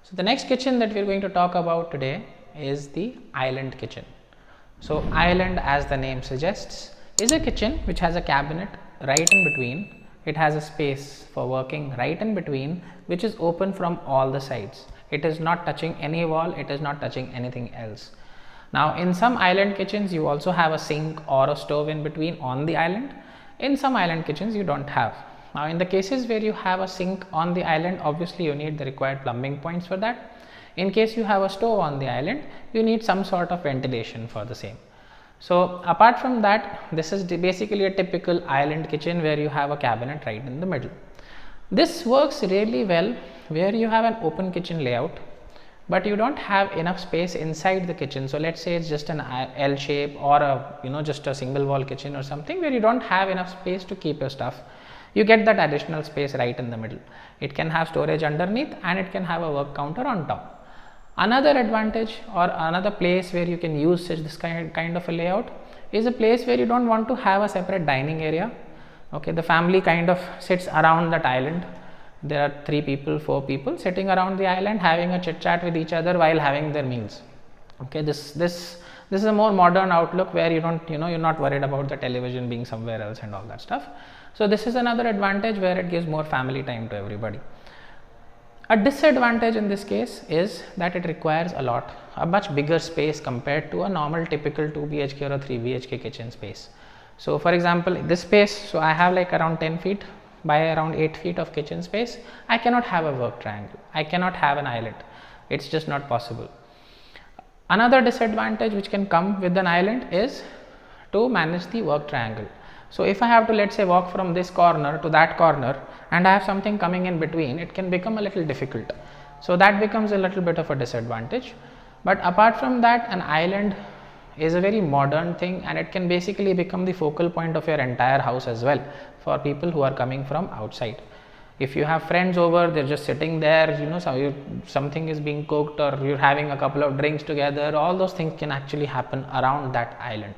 So the next kitchen that we are going to talk about today is the island kitchen. So island, as the name suggests, is a kitchen which has a cabinet right in between. It has a space for working right in between, which is open from all the sides. It is not touching any wall, it is not touching anything else. Now in some island kitchens you also have a sink or a stove in between on the island. In some island kitchens you don't have. Now in the cases where you have a sink on the island, obviously you need the required plumbing points for that. In case you have a stove on the island, you need some sort of ventilation for the same. So apart from that, this is basically a typical island kitchen where you have a cabinet right in the middle. This works really well where you have an open kitchen layout, but you don't have enough space inside the kitchen. So let's say it's just an L shape or a just a single wall kitchen or something where you don't have enough space to keep your stuff. You get that additional space right in the middle. It can have storage underneath and it can have a work counter on top. Another advantage or another place where you can use this kind of a layout is a place where you don't want to have a separate dining area. Okay, the family kind of sits around that island. There are 3 people, 4 people sitting around the island having a chit chat with each other while having their meals. Okay, this is a more modern outlook where you don't you're not worried about the television being somewhere else and all that stuff. So this is another advantage where it gives more family time to everybody. A disadvantage in this case is that it requires a much bigger space compared to a normal typical 2 BHK or a 3 BHK kitchen space. So for example, this space, so I have like around 10 feet by around 8 feet of kitchen space. I cannot have a work triangle. I cannot have an island. It's just not possible. Another disadvantage which can come with an island is to manage the work triangle. So if I have to, let's say, walk from this corner to that corner and I have something coming in between, it can become a little difficult. So that becomes a little bit of a disadvantage. But apart from that, an island is a very modern thing and it can basically become the focal point of your entire house as well for people who are coming from outside. If you have friends over, they're just sitting there, something is being cooked or you're having a couple of drinks together, all those things can actually happen around that island.